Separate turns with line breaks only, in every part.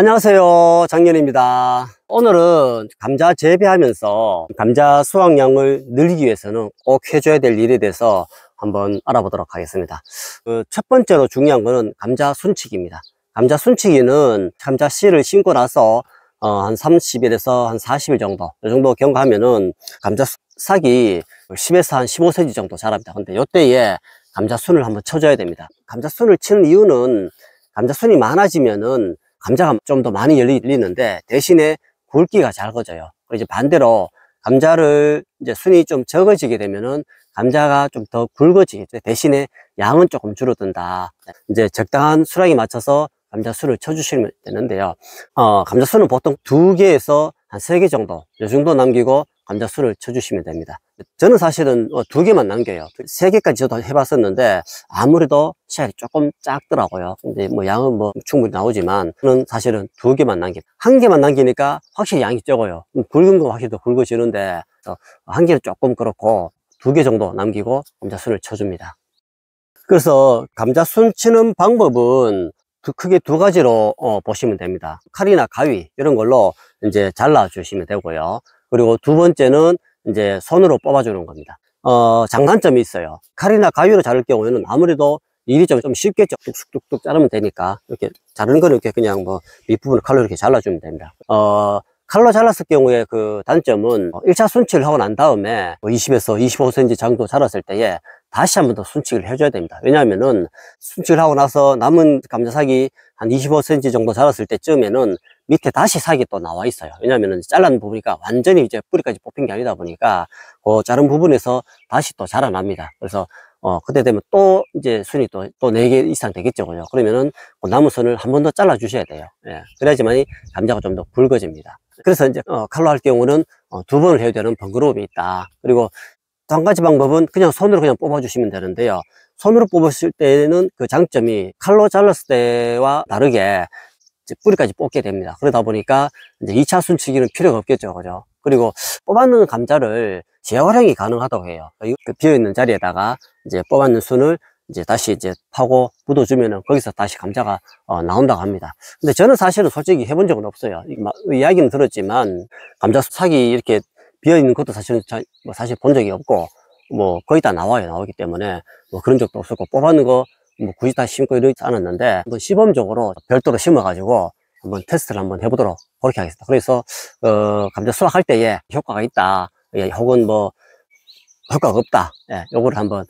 안녕하세요, 장년입니다. 오늘은 감자 재배하면서 감자 수확량을 늘리기 위해서는 꼭 해줘야 될 일에 대해서 한번 알아보도록 하겠습니다. 첫 번째로 중요한 거는 감자 순치기입니다. 감자 순치기는 감자 씨를 심고 나서 한 30일에서 한 40일 정도, 이 정도 경과하면은 감자 싹이 10에서 한 15cm 정도 자랍니다. 근데 이때에 감자 순을 한번 쳐줘야 됩니다. 감자 순을 치는 이유는 감자 순이 많아지면은 감자가 좀 더 많이 열리는데 대신에 굵기가 작아져요. 이제 반대로 감자를 이제 순이 좀 적어지게 되면은 감자가 좀 더 굵어지겠죠. 대신에 양은 조금 줄어든다. 이제 적당한 수량에 맞춰서 감자 순을 쳐주시면 되는데요. 감자 순은 보통 2개에서 한 3개 정도, 이 정도 남기고 감자 순을 쳐주시면 됩니다. 저는 사실은 2개만 남겨요. 3개까지 저도 해봤었는데 아무래도 씨알이 조금 작더라고요. 근데 뭐 양은 뭐 충분히 나오지만 저는 사실은 2개만 남겨요. 1개만 남기니까 확실히 양이 적어요. 굵은 거 확실히 더 굵어지는데 1개는 조금 그렇고 2개 정도 남기고 감자 순을 쳐줍니다. 그래서 감자 순 치는 방법은 크게 2가지로 보시면 됩니다. 칼이나 가위 이런 걸로 이제 잘라 주시면 되고요. 그리고 두 번째는 이제 손으로 뽑아 주는 겁니다. 장단점이 있어요. 칼이나 가위로 자를 경우에는 아무래도 일이 좀 쉽겠죠. 뚝뚝뚝 자르면 되니까 이렇게 자르는 거는 이렇게 그냥 뭐 밑부분을 칼로 이렇게 잘라주면 됩니다. 칼로 잘랐을 경우에 그 단점은 1차 순치를 하고 난 다음에 20에서 25cm 정도 자랐을 때에 다시 한 번 더 순치기를 해줘야 됩니다. 왜냐하면은 순치를 하고 나서 남은 감자삭이 한 25cm 정도 자랐을 때쯤에는 밑에 다시 삭이 또 나와 있어요. 왜냐하면은 잘라는 부분이니까 완전히 이제 뿌리까지 뽑힌 게 아니다 보니까 그 자른 부분에서 다시 또 자라납니다. 그래서 그때 되면 또 이제 순이 또 4개 이상 되겠죠. 그죠? 그러면은 그 남은 순을 한 번 더 잘라 주셔야 돼요. 예. 그래야지만이 감자가 좀 더 굵어집니다. 그래서 이제 칼로 할 경우는 2번을 해야 되는 번거로움이 있다. 그리고 또 한 가지 방법은 그냥 손으로 그냥 뽑아 주시면 되는데요. 손으로 뽑았을 때는 그 장점이 칼로 잘랐을 때와 다르게 이제 뿌리까지 뽑게 됩니다. 그러다 보니까 이제 2차 순치기는 필요가 없겠죠. 그죠? 그리고 뽑아놓은 감자를 재활용이 가능하다고 해요. 그 비어있는 자리에다가 이제 뽑아놓은 순을 이제 다시 이제 파고 묻어주면은 거기서 다시 감자가 나온다고 합니다. 근데 저는 사실은 솔직히 해본 적은 없어요. 이야기는 들었지만 감자 싹이 이렇게 비어있는 것도 사실은 사실 본 적이 없고 뭐 거의 다 나오기 때문에 뭐 그런 적도 없었고 뽑아놓은 거 뭐 굳이 다 심고 이러지 않았는데 한번 시범적으로 별도로 심어 가지고 한번 테스트를 한번 해보도록 그렇게 하겠습니다. 그래서 감자 수확할 때에 효과가 있다, 예, 혹은 뭐 효과가 없다, 예, 요거를 한번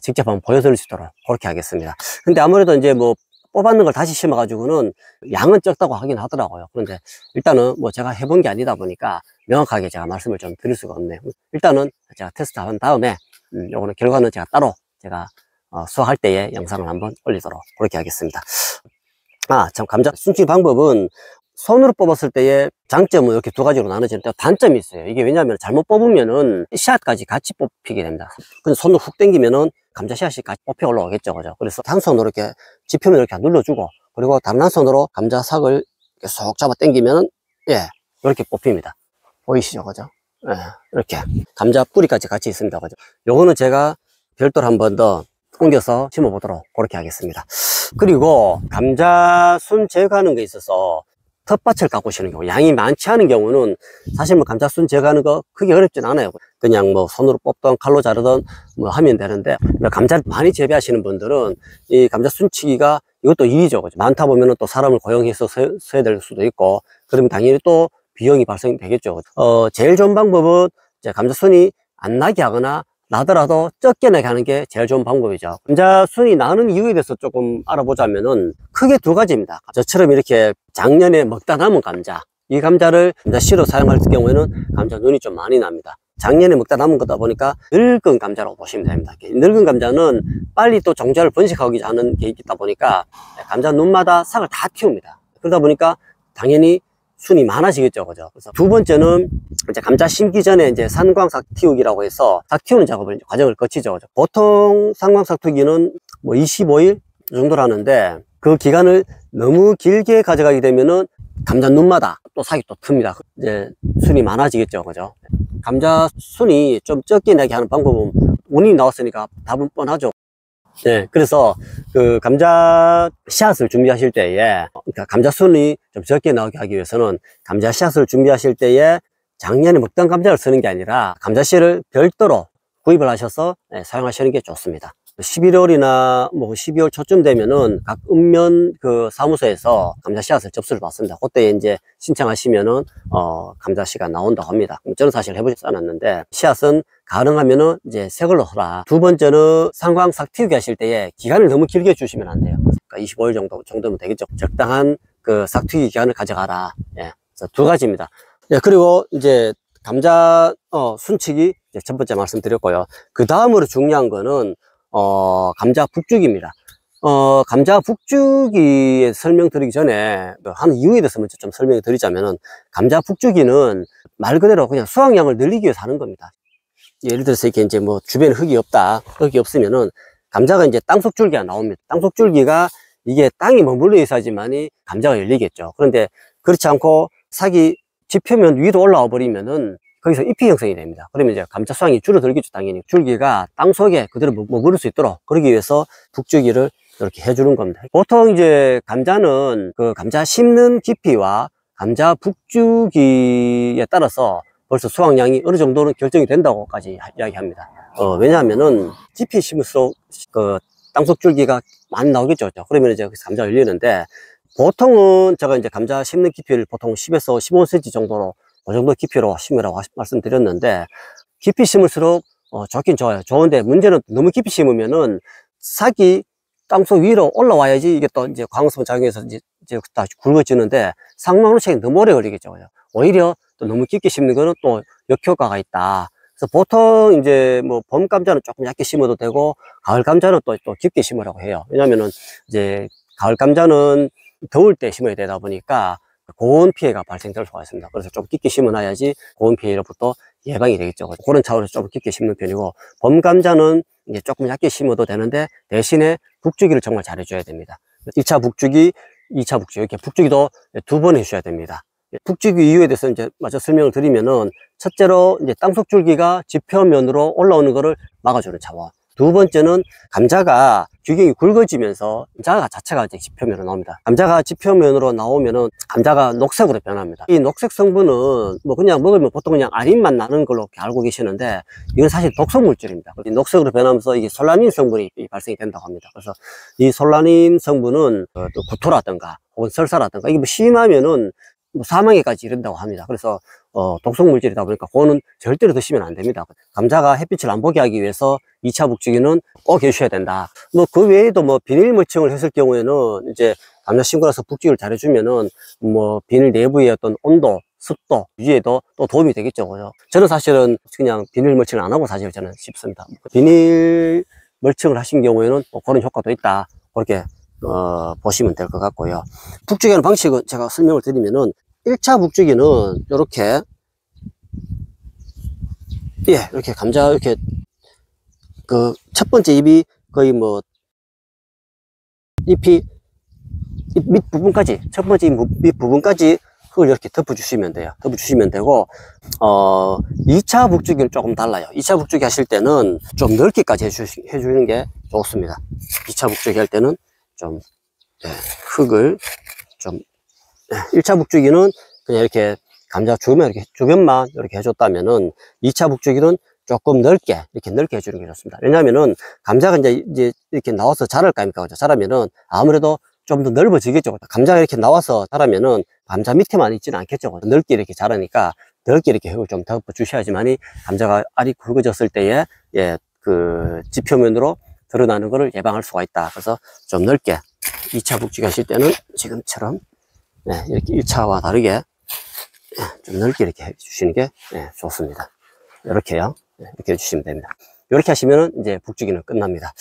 직접 한번 보여드릴 수 있도록 그렇게 하겠습니다. 근데 아무래도 이제 뭐 뽑았는 걸 다시 심어 가지고는 양은 적다고 하긴 하더라고요. 그런데 일단은 뭐 제가 해본 게 아니다 보니까 명확하게 제가 말씀을 좀 드릴 수가 없네요. 일단은 제가 테스트 한 다음에 요거는 결과는 제가 따로 제가 수확할 때에 영상을 한번 올리도록 그렇게 하겠습니다. 참, 감자 순치 방법은 손으로 뽑았을 때의 장점은 이렇게 2가지로 나눠지는데 단점이 있어요. 이게 왜냐하면 잘못 뽑으면은 씨앗까지 같이 뽑히게 됩니다. 근데 손으로 훅 당기면은 감자 씨앗이 같이 뽑혀 올라오겠죠. 그죠? 그래서 한 손으로 이렇게 지표면 이렇게 눌러주고, 그리고 다른 한 손으로 감자 삭을 이렇게 쏙 잡아 당기면은, 예, 이렇게 뽑힙니다. 보이시죠? 그죠? 예, 이렇게. 감자 뿌리까지 같이 있습니다. 그죠? 요거는 제가 별도로 한 번 더 옮겨서 심어 보도록 그렇게 하겠습니다. 그리고 감자 순 제거하는 게 있어서 텃밭을 가꾸시는 경우, 양이 많지 않은 경우는 사실 뭐 감자 순 제거하는 거 크게 어렵진 않아요. 그냥 뭐 손으로 뽑던 칼로 자르던 뭐 하면 되는데, 감자를 많이 재배하시는 분들은 이 감자 순치기가 이것도 일이죠. 많다 보면은 또 사람을 고용해서 써야 될 수도 있고, 그러면 당연히 또 비용이 발생되겠죠. 제일 좋은 방법은 이제 감자 순이 안 나게 하거나 나더라도 적게 나게 하는 게 제일 좋은 방법이죠. 감자 순이 나는 이유에 대해서 조금 알아보자면은 크게 2가지입니다. 저처럼 이렇게 작년에 먹다 남은 감자, 이 감자를 감자 씨로 사용할 경우에는 감자 눈이 좀 많이 납니다. 작년에 먹다 남은 거다 보니까 늙은 감자라고 보시면 됩니다. 늙은 감자는 빨리 또 종자를 번식하기 하는 게 있다 보니까 감자 눈마다 싹을 다 틔웁니다. 그러다 보니까 당연히 순이 많아지겠죠. 그죠? 그래서 2번째는 이제 감자 심기 전에 이제 산광삭 틔우기라고 해서 삭 틔우는 작업을 과정을 거치죠. 그죠? 보통 산광삭 틔우기는 뭐 25일 정도로 하는데 그 기간을 너무 길게 가져가게 되면은 감자 눈마다 또 삭이 또 틉니다. 이제 순이 많아지겠죠. 그죠? 감자 순이 좀 적게 나게 하는 방법은 운이 나왔으니까 답은 뻔하죠. 네, 그래서 그 감자 씨앗을 준비하실 때에, 그러니까 감자 순이 좀 적게 나오게 하기 위해서는 감자 씨앗을 준비하실 때에 작년에 먹던 감자를 쓰는 게 아니라 감자 씨를 별도로 구입을 하셔서 사용하시는 게 좋습니다. 11월이나 뭐 12월 초쯤 되면은 각 읍면 그 사무소에서 감자 씨앗을 접수를 받습니다. 그때 이제 신청하시면은 감자 씨가 나온다고 합니다. 저는 사실 해보지 않았는데, 씨앗은 가능하면은 이제 새 걸로 써라. 두 번째는 상광 싹 틔우기 하실 때에 기간을 너무 길게 주시면 안 돼요. 그러니까 25일 정도면 되겠죠. 적당한 그 싹 틔우기 기간을 가져가라. 예, 그래서 두 가지입니다. 예, 그리고 이제 감자 순치기 이제 첫 번째 말씀드렸고요. 그 다음으로 중요한 거는 감자 북주기입니다. 감자 북주기에 설명드리기 전에 한 이유에 대해서 먼저 좀 설명을 드리자면은, 감자 북주기는 말 그대로 그냥 수확량을 늘리기 위해서 하는 겁니다. 예를 들어서 이렇게 이제 뭐 주변에 흙이 없다, 흙이 없으면은 감자가 이제 땅속 줄기가 나옵니다. 땅속 줄기가 이게 땅이 머물러 있어야지만이 감자가 열리겠죠. 그런데 그렇지 않고 싹이 지표면 위로 올라와 버리면은 거기서 잎이 형성이 됩니다. 그러면 이제 감자 수확이 줄어들겠죠, 당연히. 줄기가 땅 속에 그대로 머무를 수 있도록, 그러기 위해서 북주기를 이렇게 해주는 겁니다. 보통 이제 감자는 그 감자 심는 깊이와 감자 북주기에 따라서 벌써 수확량이 어느 정도는 결정이 된다고까지 이야기합니다. 왜냐하면은 깊이 심을수록 그 땅속 줄기가 많이 나오겠죠. 그러면 이제 감자가 열리는데, 보통은 제가 이제 감자 심는 깊이를 보통 10에서 15cm 정도로, 그 정도 깊이로 심으라고 말씀드렸는데, 깊이 심을수록 좋긴 좋아요. 좋은데 문제는 너무 깊이 심으면은 싹이 땅속 위로 올라와야지 이게 또 이제 광합성 작용해서 이제 다 굵어지는데, 상마노책이 너무 오래 걸리겠죠. 오히려 또 너무 깊게 심는 거는 또 역효과가 있다. 그래서 보통 이제 뭐 봄 감자는 조금 얇게 심어도 되고, 가을 감자는 또 깊게 심으라고 해요. 왜냐면은 이제 가을 감자는 더울 때 심어야 되다 보니까 고온 피해가 발생될 수가 있습니다. 그래서 좀 깊게 심어놔야지 고온 피해로부터 예방이 되겠죠. 그런 차원에서 좀 깊게 심는 편이고, 봄 감자는 이제 조금 얇게 심어도 되는데, 대신에 북주기를 정말 잘 해줘야 됩니다. 1차 북주기, 2차 북주기, 이렇게 북주기도 두 번 해주셔야 됩니다. 북주기 이유에 대해서 이제 마저 설명을 드리면은, 첫째로 이제 땅속 줄기가 지표면으로 올라오는 것을 막아주는 차원. 두 번째는 감자가 규경이 굵어지면서 감자 자체가 이제 지표면으로 나옵니다. 감자가 지표면으로 나오면은 감자가 녹색으로 변합니다. 이 녹색 성분은 뭐 그냥 먹으면 보통 그냥 아린맛 나는 걸로 알고 계시는데, 이건 사실 독성 물질입니다. 녹색으로 변하면서 이게 솔라닌 성분이 발생이 된다고 합니다. 그래서 이 솔라닌 성분은 또 구토라든가 혹은 설사라든가 이게 뭐 심하면은 뭐 사망에까지 이른다고 합니다. 그래서 독성 물질이다 보니까 그거는 절대로 드시면 안 됩니다. 감자가 햇빛을 안 보게 하기 위해서 2차 북주기는 꼭 해주셔야 된다. 뭐 그 외에도 뭐 비닐 멀칭을 했을 경우에는 이제 감자 심고 나서 북주기를 잘 해주면은 뭐 비닐 내부의 어떤 온도, 습도 유지에도 또 도움이 되겠죠. 저는 사실은 그냥 비닐 멀칭을 안 하고 사실 저는 심습니다. 비닐 멀칭을 하신 경우에는 또 그런 효과도 있다. 그렇게 보시면 될 것 같고요. 북주기하는 방식은 제가 설명을 드리면은, 1차 북주기는 이렇게, 예, 이렇게 감자 이렇게 그 첫 번째 잎이 거의 뭐 잎이 잎 밑 부분까지, 첫 번째 잎 밑 부분까지 흙을 이렇게 덮어주시면 돼요. 덮어주시면 되고, 2차 북주기는 조금 달라요. 2차 북주기 하실 때는 좀 넓게까지 해주는 게 좋습니다. 2차 북주기 할 때는 좀 흙을 좀 1차 북주기는 그냥 이렇게 감자 주변만 이렇게 해줬다면은, 2차 북주기는 조금 넓게 이렇게 해주는 게 좋습니다. 왜냐하면은 감자가 이제 이렇게 나와서 자랄 거 아닙니까? 자라면은 아무래도 좀 더 넓어지겠죠. 감자가 이렇게 나와서 자라면은 감자 밑에만 있지는 않겠죠. 넓게 이렇게 자라니까 넓게 이렇게 흙을 좀 덮어 주셔야지만이 감자가 알이 굵어졌을 때에 그 지표면으로 드러나는 것을 예방할 수가 있다. 그래서 좀 넓게 2차 북주기 하실 때는 지금처럼 이렇게 1차와 다르게 좀 넓게 이렇게 해주시는 게 좋습니다. 이렇게요. 이렇게 해주시면 됩니다. 이렇게 하시면 이제 북주기는 끝납니다.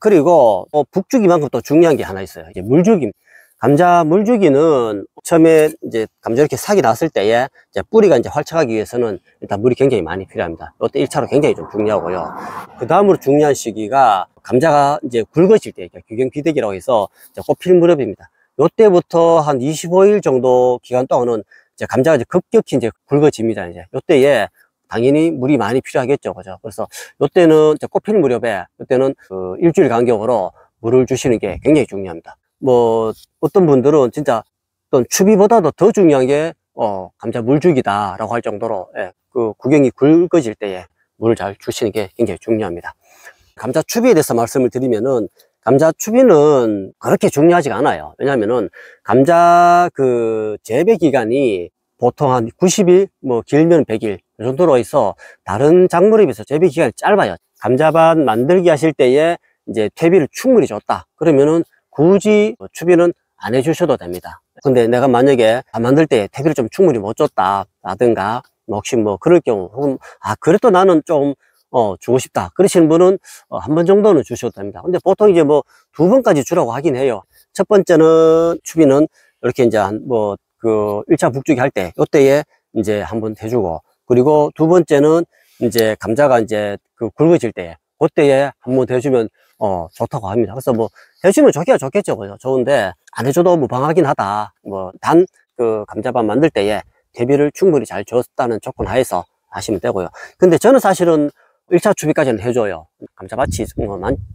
그리고 북주기만큼 또 중요한 게 하나 있어요. 이제 물주기. 감자 물주기는 처음에 이제 감자 이렇게 싹이 났을 때에 이제 뿌리가 이제 활착하기 위해서는 일단 물이 굉장히 많이 필요합니다. 이때 1차로 굉장히 좀 중요하고요. 그 다음으로 중요한 시기가 감자가 이제 굵어질 때, 규경 비대기라고 해서 꽃필 무렵입니다. 이때부터 한 25일 정도 기간 동안은 이제 감자가 이제 급격히 이제 굵어집니다. 이때에 당연히 물이 많이 필요하겠죠. 그죠? 그래서 요때는 꽃 필 무렵에 요때는 그 일주일 간격으로 물을 주시는 게 굉장히 중요합니다. 뭐 어떤 분들은 진짜 어떤 추비보다도 더 중요한 게 감자 물주기다 라고 할 정도로 예, 그 구경이 굵어질 때에 물을 잘 주시는 게 굉장히 중요합니다. 감자 추비에 대해서 말씀을 드리면은 감자 추비는 그렇게 중요하지가 않아요. 왜냐하면은 감자 그 재배 기간이 보통 한 90일, 뭐 길면 100일 이 정도로 해서 다른 작물에 비해서 재배 기간이 짧아요. 감자밭 만들기 하실 때에 이제 퇴비를 충분히 줬다 그러면은 굳이 추비는 안 해주셔도 됩니다. 근데 내가 만약에 만들 때 퇴비를 좀 충분히 못 줬다 라든가 혹시 뭐 그럴 경우 혹은 그래도 나는 좀 주고 싶다 그러시는 분은 한 번 정도는 주셔도 됩니다. 근데 보통 이제 뭐 2번까지 주라고 하긴 해요. 첫 번째는 추비는 이렇게 이제 뭐 그 1차 북주기 할 때 요때에 이제 한번 해주고, 그리고 두 번째는 이제 감자가 이제 그 굵어질 때 그때에 한번 해주면 좋다고 합니다. 그래서 뭐 해주면 좋기야 좋겠죠. 그죠? 좋은데 안 해줘도 무방하긴 하다. 뭐 단 그 감자밥 만들 때에 대비를 충분히 잘 줬다는 조건 하에서 하시면 되고요. 근데 저는 사실은 1차 추비까지는 해줘요. 감자밭이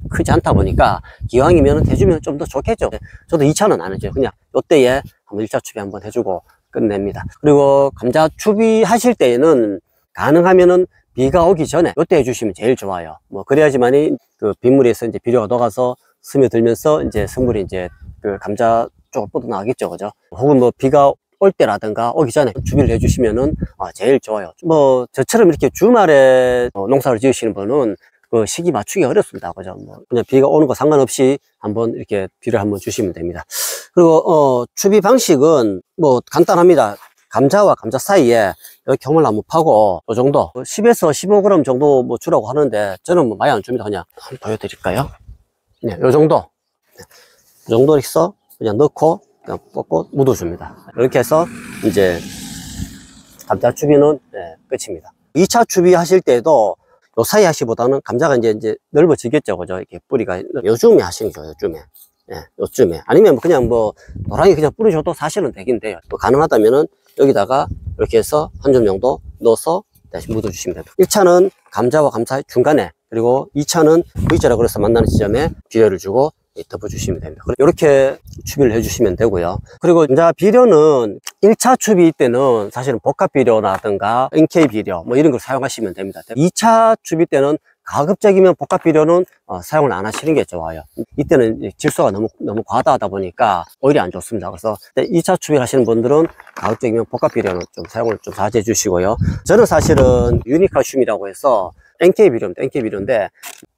크지 않다 보니까 기왕이면 해주면 좀 더 좋겠죠. 저도 2차는 안 해줘요. 그냥 요때에 한번 1차 추비 한번 해주고 끝냅니다. 그리고 감자 추비 하실 때에는 가능하면은 비가 오기 전에 요때 해주시면 제일 좋아요. 뭐 그래야지만이 그 빗물에서 이제 비료가 녹아서 스며들면서 이제 성물이 이제 그 감자 쪽으로 뻗어나가겠죠. 그죠? 혹은 뭐 비가 올 때라든가 오기 전에 추비를 해주시면은 제일 좋아요. 뭐 저처럼 이렇게 주말에 농사를 지으시는 분은 그 시기 맞추기 어렵습니다. 그죠? 뭐 그냥 비가 오는 거 상관없이 한번 이렇게 비를 한번 주시면 됩니다. 그리고 추비 방식은 뭐 간단합니다. 감자와 감자 사이에 이렇게 호물나무 파고 이 정도 10에서 15g 정도 뭐 주라고 하는데 저는 뭐 많이 안 줍니다. 그냥 한번 보여드릴까요? 네, 요 정도 이 정도 해서 그냥 넣고 그냥 꽂고 묻어줍니다. 이렇게 해서 이제 감자 추비는 끝입니다. 2차 추비 하실 때도 요 사이 하시보다는 감자가 이제 넓어지겠죠. 그죠? 이렇게 뿌리가 요즘에 하시는 거죠. 요즘에. 예, 요즘에. 아니면 그냥 뭐 노랑이 그냥 뿌리셔도 사실은 되긴 돼요. 또 가능하다면은 여기다가 이렇게 해서 한 점 정도 넣어서 다시 묻어주시면 됩니다. 1차는 감자와 감자 중간에, 그리고 2차는 V자라고 해서 만나는 지점에 비료를 주고 덮어주시면 됩니다. 이렇게 추비를 해주시면 되고요. 그리고 감자 비료는 1차 추비 때는 사실은 복합 비료라든가 NK 비료 뭐 이런 걸 사용하시면 됩니다. 2차 추비 때는 가급적이면 복합 비료는 사용을 안 하시는 게 좋아요. 이때는 질소가 너무 과다하다 보니까 오히려 안 좋습니다. 그래서 2차 추비를 하시는 분들은 가급적이면 복합 비료는 좀 사용을 좀 자제해 주시고요. 저는 사실은 유니칼슘이라고 해서 NK 비료입니다. NK 비료인데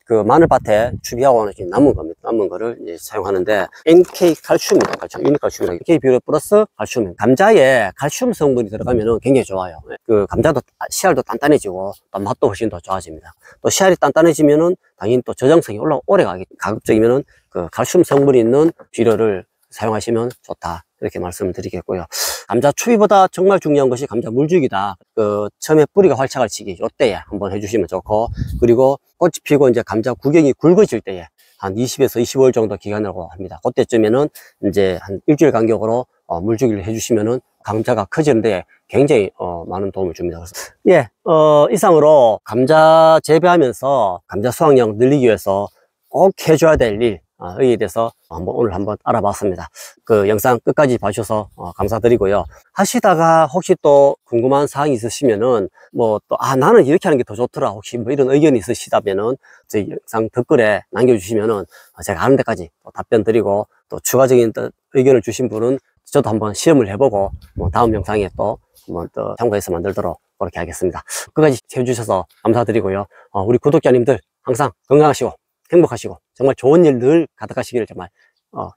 그 마늘밭에 추비하고 남은 겁니다. 남은 거를 이제 사용하는데 NK 칼슘입니다. 칼슘, 유니칼슘이라고 NK 비료 플러스 칼슘. 감자에 칼슘 성분이 들어가면은 굉장히 좋아요. 그 감자도 씨알도 단단해지고 또 맛도 훨씬 더 좋아집니다. 또 씨알이 단단해지면은 당연히 또 저장성이 오래 가기 가급적이면은 그 칼슘 성분이 있는 비료를 사용하시면 좋다. 이렇게 말씀을 드리겠고요. 감자 추비보다 정말 중요한 것이 감자 물주기다. 그 처음에 뿌리가 활착을 치기 요때에 한번 해주시면 좋고, 그리고 꽃이 피고 이제 감자 구경이 굵어질 때에 한 20에서 25일 정도 기간이라고 합니다. 그때쯤에는 이제 한 일주일 간격으로 물주기를 해주시면은 감자가 커지는데 굉장히 많은 도움을 줍니다. 그래서 이상으로 감자 재배하면서 감자 수확량 늘리기 위해서 꼭 해줘야 될 일, 여기에 대해서 오늘 한번 알아봤습니다. 그 영상 끝까지 봐주셔서 감사드리고요. 하시다가 혹시 또 궁금한 사항이 있으시면은 뭐 또 나는 이렇게 하는 게 더 좋더라, 혹시 뭐 이런 의견이 있으시다면은 저희 영상 댓글에 남겨주시면은 제가 아는 데까지 또 답변 드리고, 또 추가적인 또 의견을 주신 분은 저도 한번 시험을 해보고 뭐 다음 영상에 또 한번 또 참고해서 만들도록 그렇게 하겠습니다. 끝까지 해주셔서 감사드리고요. 우리 구독자님들 항상 건강하시고 행복하시고 정말 좋은 일 늘 가득하시기를 정말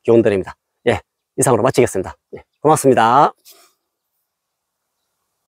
기원드립니다. 예, 이상으로 마치겠습니다. 예, 고맙습니다.